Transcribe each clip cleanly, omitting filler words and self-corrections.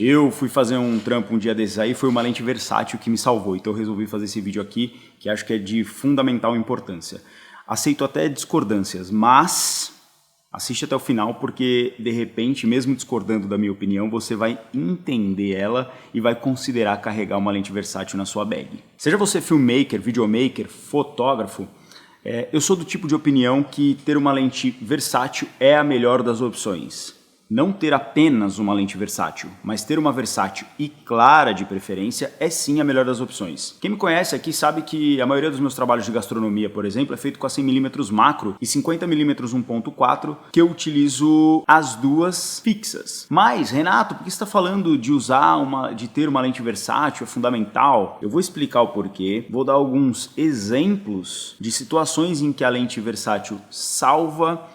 Eu fui fazer um trampo um dia desses aí, foi uma lente versátil que me salvou, então eu resolvi fazer esse vídeo aqui, que acho que é de fundamental importância. Aceito até discordâncias, mas assiste até o final porque, de repente, mesmo discordando da minha opinião, você vai entender ela e vai considerar carregar uma lente versátil na sua bag. Seja você filmmaker, videomaker, fotógrafo, eu sou do tipo de opinião que ter uma lente versátil é a melhor das opções. Não ter apenas uma lente versátil, mas ter uma versátil e clara de preferência é sim a melhor das opções. Quem me conhece aqui sabe que a maioria dos meus trabalhos de gastronomia, por exemplo, é feito com a 100mm macro e 50mm 1.4, que eu utilizo as duas fixas. Mas, Renato, por que você está falando de de ter uma lente versátil é fundamental? Eu vou explicar o porquê, vou dar alguns exemplos de situações em que a lente versátil salva.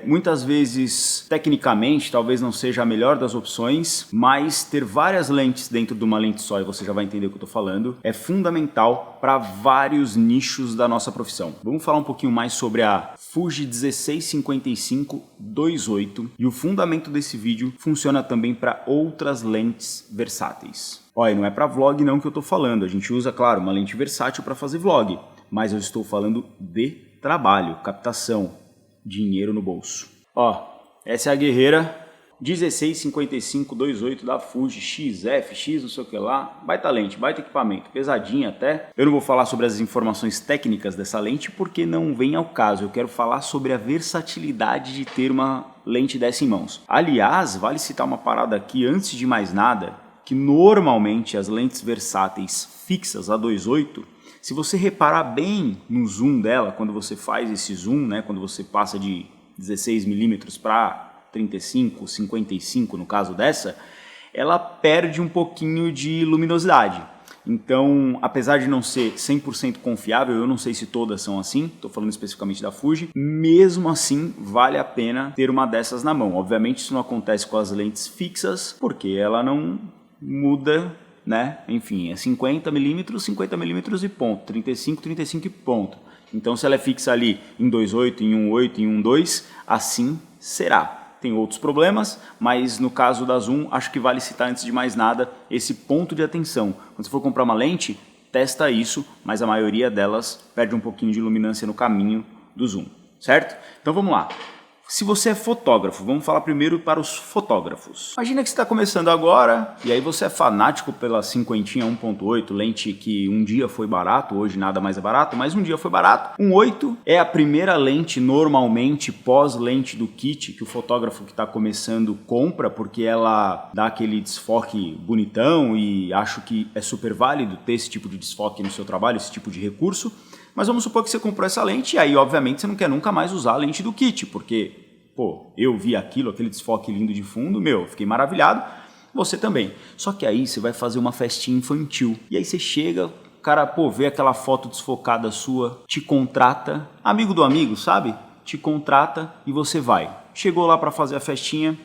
Muitas vezes, tecnicamente, talvez não seja a melhor das opções, mas ter várias lentes dentro de uma lente só, e você já vai entender o que eu estou falando, é fundamental para vários nichos da nossa profissão. Vamos falar um pouquinho mais sobre a Fuji 16-55-2.8 e o fundamento desse vídeo funciona também para outras lentes versáteis. Olha, não é para vlog não que eu estou falando, a gente usa, claro, uma lente versátil para fazer vlog, mas eu estou falando de trabalho, captação, dinheiro no bolso. Ó, essa é a guerreira 16-55-2.8 da Fuji XF, X não sei o que lá, baita lente, baita equipamento, pesadinha até. Eu não vou falar sobre as informações técnicas dessa lente porque não vem ao caso, eu quero falar sobre a versatilidade de ter uma lente dessa em mãos. Aliás, vale citar uma parada aqui antes de mais nada, que normalmente as lentes versáteis fixas a 2.8, se você reparar bem no zoom dela, quando você faz esse zoom, né, quando você passa de 16mm para 35, 55 no caso dessa, ela perde um pouquinho de luminosidade. Então, apesar de não ser 100% confiável, eu não sei se todas são assim, estou falando especificamente da Fuji, mesmo assim vale a pena ter uma dessas na mão. Obviamente isso não acontece com as lentes fixas, porque ela não muda, né? Enfim, é 50mm, 50mm e ponto, 35, 35 e ponto. Então se ela é fixa ali em 2.8, em 1.8, em 1.2, assim será. Tem outros problemas, mas no caso da Zoom, acho que vale citar antes de mais nada esse ponto de atenção. Quando você for comprar uma lente, testa isso, mas a maioria delas perde um pouquinho de luminância no caminho do zoom, certo? Então vamos lá. Se você é fotógrafo, vamos falar primeiro para os fotógrafos. Imagina que você está começando agora e aí você é fanático pela 50 1.8, lente que um dia foi barato, hoje nada mais é barato, mas um dia foi barato. 1.8 é a primeira lente normalmente pós-lente do kit que o fotógrafo que está começando compra, porque ela dá aquele desfoque bonitão e acho que é super válido ter esse tipo de desfoque no seu trabalho, esse tipo de recurso. Mas vamos supor que você comprou essa lente e aí, obviamente, você não quer nunca mais usar a lente do kit, porque, pô, eu vi aquilo, aquele desfoque lindo de fundo, fiquei maravilhado, você também. Só que aí você vai fazer uma festinha infantil. E aí você chega, o cara, pô, vê aquela foto desfocada sua, te contrata, amigo do amigo, sabe? Te contrata e você vai. Chegou lá para fazer a festinha.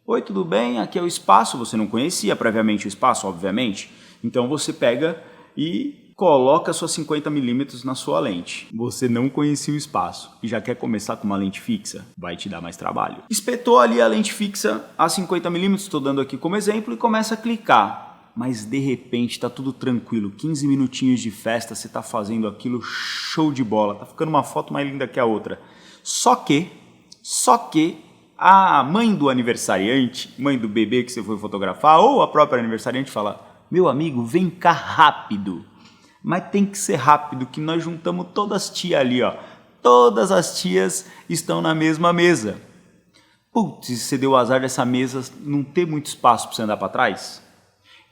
Oi, tudo bem? Aqui é o espaço. Você não conhecia previamente o espaço, obviamente. Então você pega e coloca suas 50mm na sua lente. Você não conhecia o espaço e já quer começar com uma lente fixa? Vai te dar mais trabalho. Espetou ali a lente fixa a 50mm, estou dando aqui como exemplo, e começa a clicar. Mas de repente está tudo tranquilo, 15 minutinhos de festa, você está fazendo aquilo show de bola, tá ficando uma foto mais linda que a outra. Só que a mãe do aniversariante, mãe do bebê que você foi fotografar, ou a própria aniversariante fala: meu amigo, vem cá rápido. Mas tem que ser rápido, que nós juntamos todas as tias ali, ó. Todas as tias estão na mesma mesa. Putz, você deu o azar dessa mesa não ter muito espaço para você andar para trás?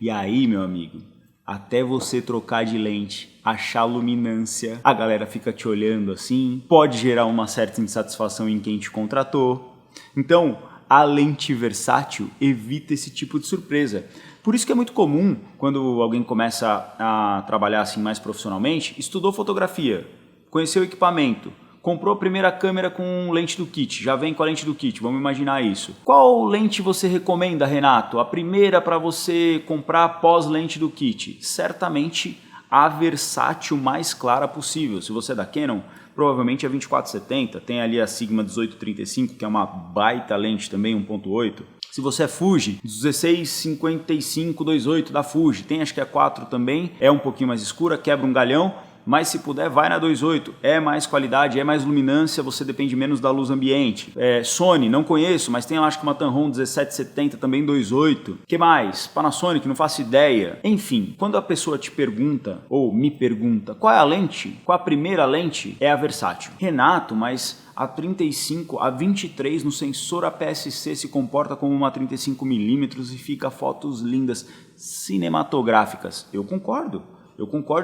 E aí, meu amigo, até você trocar de lente, achar luminância, a galera fica te olhando assim, pode gerar uma certa insatisfação em quem te contratou. Então, a lente versátil evita esse tipo de surpresa. Por isso que é muito comum, quando alguém começa a trabalhar assim mais profissionalmente, estudou fotografia, conheceu o equipamento, comprou a primeira câmera com lente do kit, já vem com a lente do kit, vamos imaginar isso. Qual lente você recomenda, Renato? A primeira para você comprar após lente do kit? Certamente a versátil mais clara possível. Se você é da Canon, provavelmente é 24-70, tem ali a Sigma 18-35, que é uma baita lente também, 1.8. Se você é Fuji, 16-55-28 da Fuji, tem acho que é 4 também, é um pouquinho mais escura, quebra um galhão, mas se puder vai na 2.8, é mais qualidade, é mais luminância, você depende menos da luz ambiente. Sony, não conheço, mas tem acho que uma Tamron 17-70 também 2.8. Que mais? Panasonic, não faço ideia. Enfim, quando a pessoa te pergunta, ou me pergunta, qual é a lente? Qual a primeira lente? É a versátil. Renato, mas a 35, a 23 no sensor APS-C se comporta como uma 35mm e fica fotos lindas, cinematográficas. Eu concordo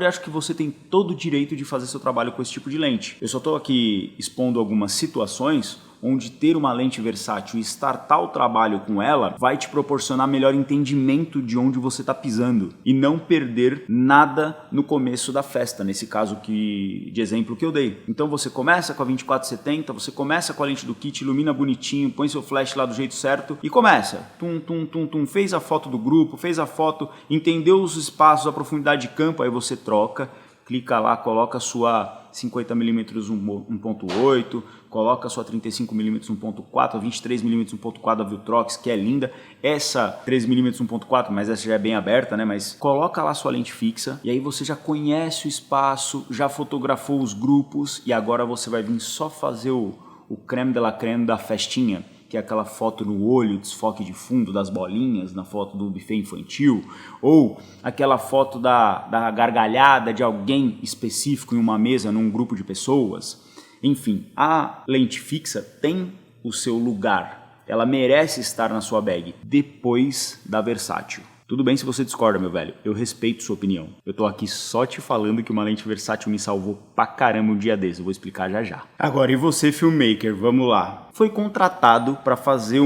e acho que você tem todo o direito de fazer seu trabalho com esse tipo de lente. Eu só estou aqui expondo algumas situações onde ter uma lente versátil e startar o trabalho com ela vai te proporcionar melhor entendimento de onde você está pisando e não perder nada no começo da festa, nesse caso de exemplo que eu dei. Então você começa com a 24-70, você começa com a lente do kit, ilumina bonitinho, põe seu flash lá do jeito certo e começa. Fez a foto do grupo, fez a foto, entendeu os espaços, a profundidade de campo, aí você troca, clica lá, coloca a sua 50mm 1.8, coloca a sua 35mm 1.4, a 23mm 1.4 da Viltrox, que é linda. Essa 13mm 1.4, mas essa já é bem aberta, né? Mas coloca lá a sua lente fixa e aí você já conhece o espaço, já fotografou os grupos e agora você vai vir só fazer o creme de la creme da festinha, que é aquela foto no olho, desfoque de fundo das bolinhas na foto do buffet infantil, ou aquela foto da gargalhada de alguém específico em uma mesa, num grupo de pessoas. Enfim, a lente fixa tem o seu lugar, ela merece estar na sua bag, depois da versátil. Tudo bem se você discorda, meu velho, eu respeito sua opinião. Eu tô aqui só te falando que uma lente versátil me salvou pra caramba um dia desse, eu vou explicar já já. Agora, e você, filmmaker, vamos lá. Foi contratado para fazer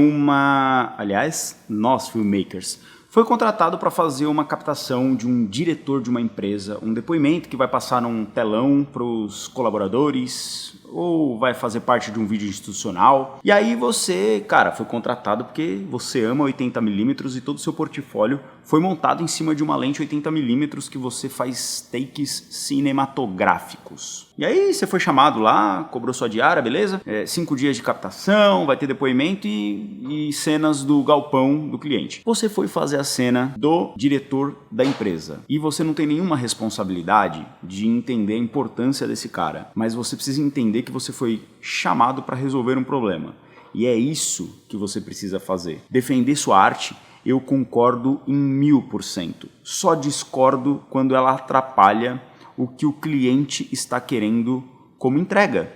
nós, filmmakers, foi contratado para fazer uma captação de um diretor de uma empresa, um depoimento que vai passar num telão para os colaboradores ou vai fazer parte de um vídeo institucional. E aí você, cara, foi contratado porque você ama 80mm e todo o seu portfólio foi montado em cima de uma lente 80mm que você faz takes cinematográficos. E aí você foi chamado lá, cobrou sua diária, beleza? 5 dias de captação, vai ter depoimento e cenas do galpão do cliente. Você foi fazer a cena do diretor da empresa e você não tem nenhuma responsabilidade de entender a importância desse cara, mas você precisa entender que você foi chamado para resolver um problema. E é isso que você precisa fazer. Defender sua arte, eu concordo em 1000%. Só discordo quando ela atrapalha o que o cliente está querendo como entrega.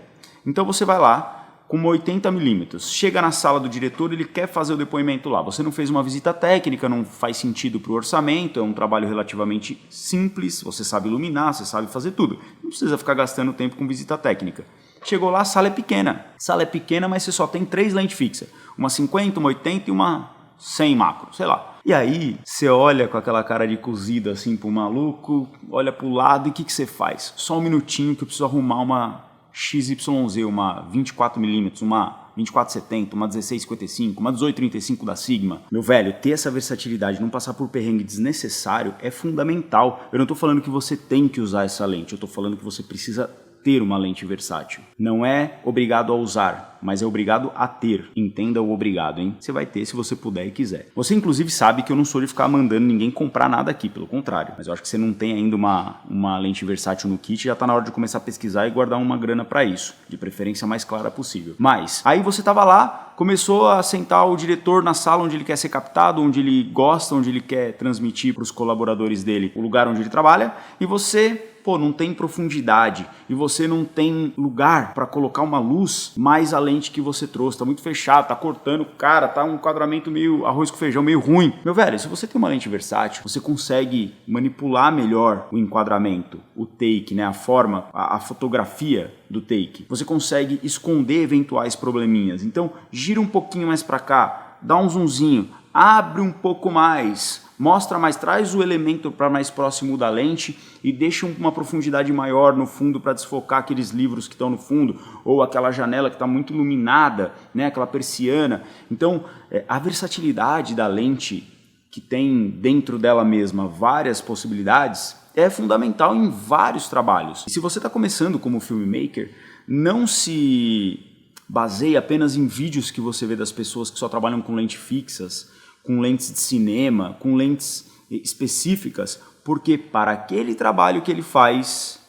Então você vai lá com uma 80mm, chega na sala do diretor, ele quer fazer o depoimento lá. Você não fez uma visita técnica, não faz sentido para o orçamento, é um trabalho relativamente simples, você sabe iluminar, você sabe fazer tudo. Não precisa ficar gastando tempo com visita técnica. Chegou lá, a sala é pequena. A sala é pequena, mas você só tem 3 lentes fixas. Uma 50, uma 80 e uma 100 macro, sei lá. E aí, você olha com aquela cara de cozido assim pro maluco, olha pro lado e o que você faz? Só um minutinho que eu preciso arrumar uma XYZ, uma 24mm, uma 24-70, uma 16-55, uma 18-35 da Sigma. Meu velho, ter essa versatilidade, não passar por perrengue desnecessário é fundamental. Eu não tô falando que você tem que usar essa lente, eu tô falando que você precisa ter uma lente versátil. Não é obrigado a usar, mas é obrigado a ter. Entenda o obrigado, hein? Você vai ter se você puder e quiser. Você inclusive sabe que eu não sou de ficar mandando ninguém comprar nada aqui, pelo contrário. Mas eu acho que você não tem ainda uma lente versátil no kit, já tá na hora de começar a pesquisar e guardar uma grana para isso. De preferência mais clara possível. Mas, aí você tava lá, começou a sentar o diretor na sala onde ele quer ser captado, onde ele gosta, onde ele quer transmitir para os colaboradores dele o lugar onde ele trabalha, e você não tem profundidade e você não tem lugar para colocar uma luz mais a lente que você trouxe, tá muito fechado, tá cortando, cara, tá um enquadramento meio arroz com feijão, meio ruim. Meu velho, se você tem uma lente versátil, você consegue manipular melhor o enquadramento, o take, né, a forma, a fotografia do take. Você consegue esconder eventuais probleminhas. Então, gira um pouquinho mais para cá, dá um zoomzinho, abre um pouco mais, mostra mais, traz o elemento para mais próximo da lente e deixa uma profundidade maior no fundo para desfocar aqueles livros que estão no fundo ou aquela janela que está muito iluminada, né, aquela persiana. Então, a versatilidade da lente, que tem dentro dela mesma várias possibilidades, é fundamental em vários trabalhos. E se você está começando como filmmaker, Não se baseie apenas em vídeos que você vê das pessoas que só trabalham com lentes fixas, com lentes de cinema, com lentes específicas, porque para aquele trabalho que ele faz,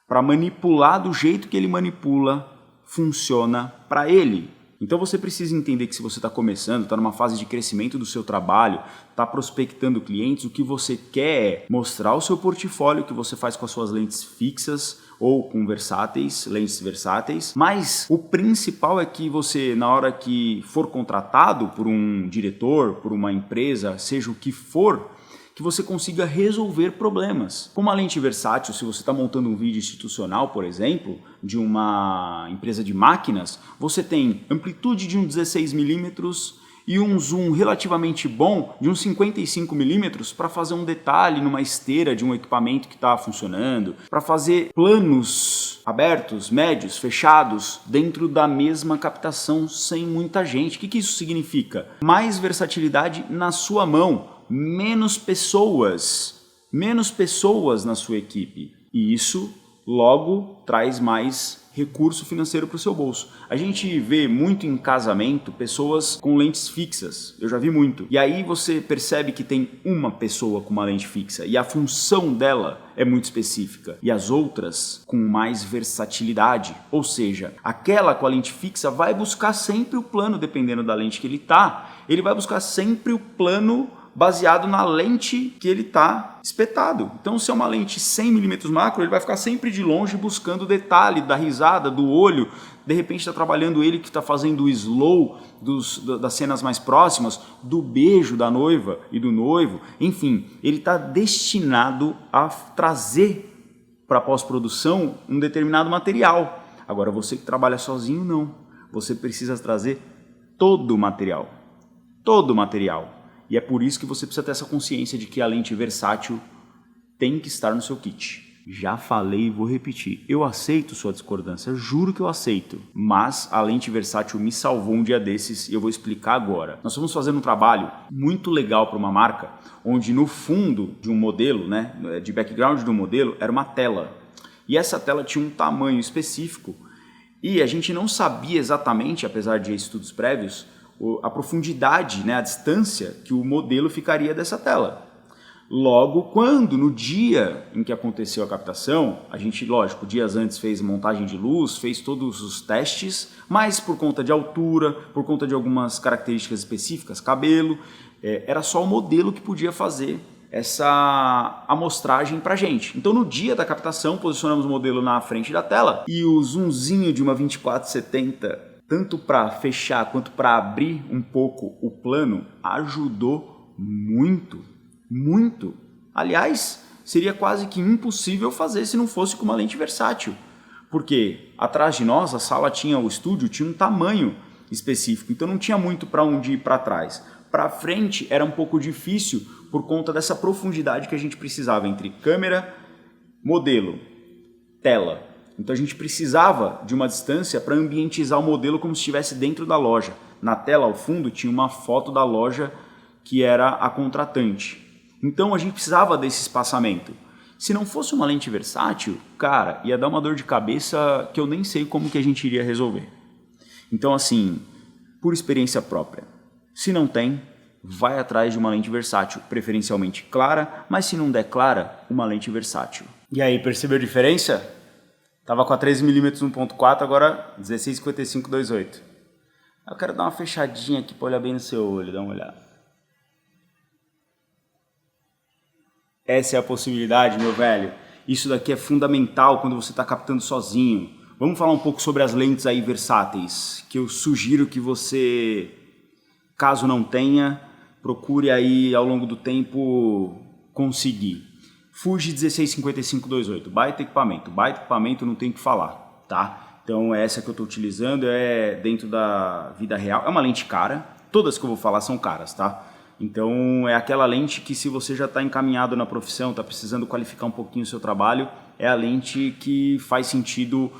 para manipular do jeito que ele manipula, funciona para ele. Então você precisa entender que se você está começando, está numa fase de crescimento do seu trabalho, está prospectando clientes, o que você quer é mostrar o seu portfólio que você faz com as suas lentes fixas ou com lentes versáteis, mas o principal é que você, na hora que for contratado por um diretor, por uma empresa, seja o que for, que você consiga resolver problemas. Com uma lente versátil, se você está montando um vídeo institucional, por exemplo, de uma empresa de máquinas, você tem amplitude de um 16mm e um zoom relativamente bom de uns 55mm para fazer um detalhe numa esteira de um equipamento que está funcionando, para fazer planos abertos, médios, fechados, dentro da mesma captação sem muita gente. O que isso significa? Mais versatilidade na sua mão. Menos pessoas na sua equipe. E isso logo traz mais recurso financeiro para o seu bolso. A gente vê muito em casamento pessoas com lentes fixas. Eu já vi muito. E aí você percebe que tem uma pessoa com uma lente fixa e a função dela é muito específica. E as outras com mais versatilidade. Ou seja, aquela com a lente fixa vai buscar sempre o plano, dependendo da lente que ele tá. Ele vai buscar sempre o plano baseado na lente que ele está espetado. Então, se é uma lente 100mm macro, ele vai ficar sempre de longe buscando o detalhe da risada, do olho. De repente está trabalhando ele que está fazendo o slow das cenas mais próximas, do beijo da noiva e do noivo. Enfim, ele está destinado a trazer para a pós-produção um determinado material. Agora, você que trabalha sozinho, não. Você precisa trazer todo o material. Todo o material. E é por isso que você precisa ter essa consciência de que a lente versátil tem que estar no seu kit. Já falei e vou repetir. Eu aceito sua discordância, juro que eu aceito. Mas a lente versátil me salvou um dia desses e eu vou explicar agora. Nós estamos fazendo um trabalho muito legal para uma marca, onde no fundo de um modelo, de background do modelo, era uma tela. E essa tela tinha um tamanho específico e a gente não sabia exatamente, apesar de estudos prévios, a profundidade, a distância que o modelo ficaria dessa tela. Logo, no dia em que aconteceu a captação, a gente, lógico, dias antes fez montagem de luz, fez todos os testes, mas por conta de altura, por conta de algumas características específicas, cabelo, era só o modelo que podia fazer essa amostragem pra gente. Então, no dia da captação, posicionamos o modelo na frente da tela e o zoomzinho de uma 2470, tanto para fechar quanto para abrir um pouco o plano, ajudou muito, muito. Aliás, seria quase que impossível fazer se não fosse com uma lente versátil. Porque atrás de nós, o estúdio tinha um tamanho específico, então não tinha muito para onde ir para trás. Para frente era um pouco difícil por conta dessa profundidade que a gente precisava entre câmera, modelo, tela. Então a gente precisava de uma distância para ambientizar o modelo como se estivesse dentro da loja. Na tela ao fundo tinha uma foto da loja que era a contratante. Então a gente precisava desse espaçamento. Se não fosse uma lente versátil, cara, ia dar uma dor de cabeça que eu nem sei como que a gente iria resolver. Então assim, por experiência própria, se não tem, vai atrás de uma lente versátil, preferencialmente clara, mas se não der clara, uma lente versátil. E aí, percebeu a diferença? Tava com a 13mm 1.4, agora 16-55-2.8. Eu quero dar uma fechadinha aqui para olhar bem no seu olho, dá uma olhada. Essa é a possibilidade, meu velho. Isso daqui é fundamental quando você está captando sozinho. Vamos falar um pouco sobre as lentes aí versáteis, que eu sugiro que você, caso não tenha, procure aí ao longo do tempo conseguir. Fuji 16-55-2.8, baita equipamento não tem o que falar, tá? Então essa que eu estou utilizando é dentro da vida real, é uma lente cara, todas que eu vou falar são caras, tá? Então é aquela lente que se você já está encaminhado na profissão, está precisando qualificar um pouquinho o seu trabalho, é a lente que faz sentido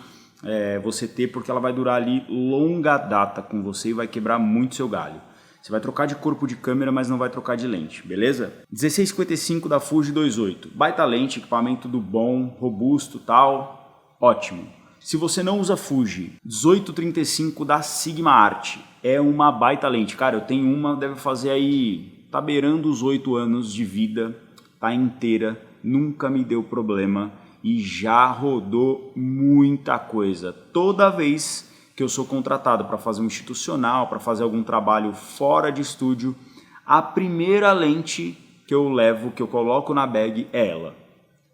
você ter, porque ela vai durar ali longa data com você e vai quebrar muito seu galho. Você vai trocar de corpo de câmera, mas não vai trocar de lente, beleza? 16-55 da Fuji 2.8. Baita lente, equipamento do bom, robusto, tal, ótimo. Se você não usa Fuji, 1835 da Sigma Art é uma baita lente. Cara, eu tenho uma, deve fazer aí, tá beirando os 8 anos de vida, tá inteira, nunca me deu problema e já rodou muita coisa. Toda vez que eu sou contratado para fazer um institucional, para fazer algum trabalho fora de estúdio, a primeira lente que eu levo, que eu coloco na bag é ela.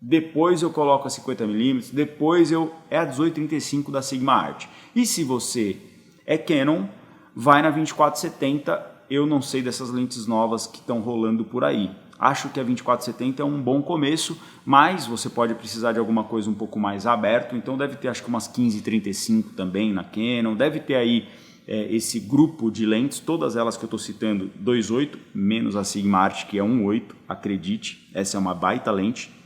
Depois eu coloco a 50mm, depois é a 1835 da Sigma Art. E se você é Canon, vai na 2470, eu não sei dessas lentes novas que estão rolando por aí. Acho que a 2470 é um bom começo, mas você pode precisar de alguma coisa um pouco mais aberto, então deve ter acho que umas 1535 também na Canon, deve ter aí esse grupo de lentes, todas elas que eu estou citando, 2.8, menos a Sigma Art que é 1.8, acredite, essa é uma baita lente.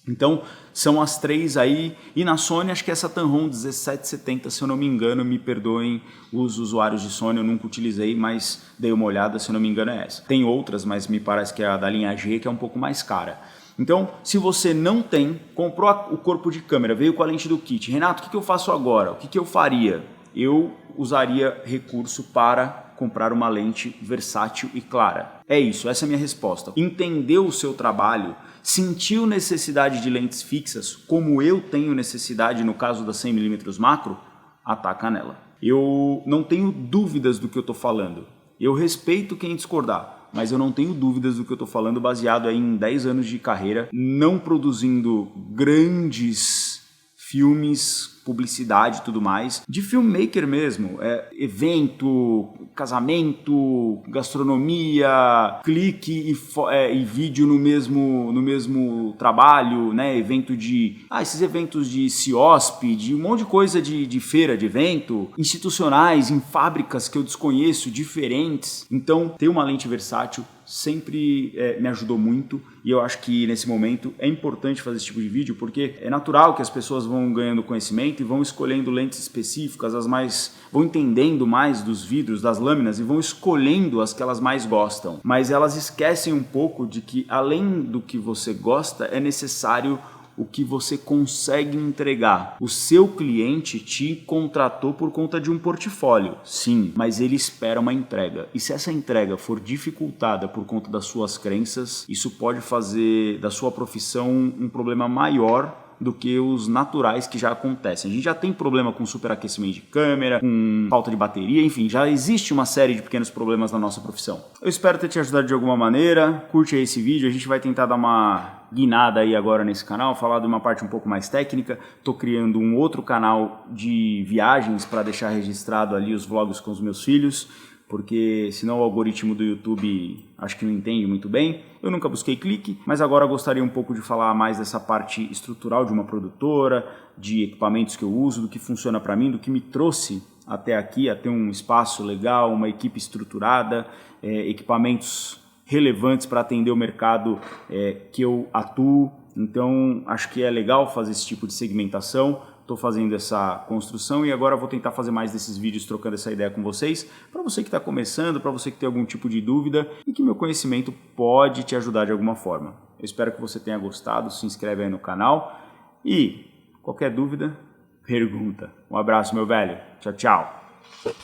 Então, são as 3 aí, e na Sony acho que é essa Tamron 1770, se eu não me engano, me perdoem os usuários de Sony, eu nunca utilizei, mas dei uma olhada, se eu não me engano é essa. Tem outras, mas me parece que é a da linha G, que é um pouco mais cara. Então, se você não tem, comprou o corpo de câmera, veio com a lente do kit, Renato, o que eu faço agora? O que eu faria? Eu usaria recurso para comprar uma lente versátil e clara. É isso, essa é a minha resposta. Entendeu o seu trabalho, sentiu necessidade de lentes fixas, como eu tenho necessidade no caso da 100mm macro, ataca nela. Eu não tenho dúvidas do que eu estou falando. Eu respeito quem discordar, mas eu não tenho dúvidas do que eu estou falando baseado aí em 10 anos de carreira, não produzindo grandes filmes, publicidade e tudo mais, de filmmaker mesmo, evento, casamento, gastronomia, clique e vídeo no mesmo trabalho, né? Esses eventos de CIOSP, de um monte de coisa de feira, de evento, institucionais, em fábricas que eu desconheço, diferentes. Então, ter uma lente versátil sempre me ajudou muito e eu acho que nesse momento é importante fazer esse tipo de vídeo porque é natural que as pessoas vão ganhando conhecimento e vão escolhendo lentes específicas, vão entendendo mais dos vidros, das lâminas e vão escolhendo as que elas mais gostam, mas elas esquecem um pouco de que além do que você gosta é necessário o que você consegue entregar. O seu cliente te contratou por conta de um portfólio, sim, mas ele espera uma entrega. E se essa entrega for dificultada por conta das suas crenças, isso pode fazer da sua profissão um problema maior do que os naturais que já acontecem. A gente já tem problema com superaquecimento de câmera, com falta de bateria, enfim, já existe uma série de pequenos problemas na nossa profissão. Eu espero ter te ajudado de alguma maneira, curte aí esse vídeo, a gente vai tentar dar uma guinada aí agora nesse canal, falar de uma parte um pouco mais técnica. Estou criando um outro canal de viagens para deixar registrado ali os vlogs com os meus filhos, porque senão o algoritmo do YouTube acho que não entende muito bem. Eu nunca busquei clique, mas agora gostaria um pouco de falar mais dessa parte estrutural de uma produtora, de equipamentos que eu uso, do que funciona para mim, do que me trouxe até aqui, a ter um espaço legal, uma equipe estruturada, equipamentos relevantes para atender o mercado que eu atuo. Então acho que é legal fazer esse tipo de segmentação. Estou fazendo essa construção e agora vou tentar fazer mais desses vídeos trocando essa ideia com vocês, para você que está começando, para você que tem algum tipo de dúvida e que meu conhecimento pode te ajudar de alguma forma. Eu espero que você tenha gostado, se inscreve aí no canal e qualquer dúvida, pergunta. Um abraço, meu velho. Tchau, tchau.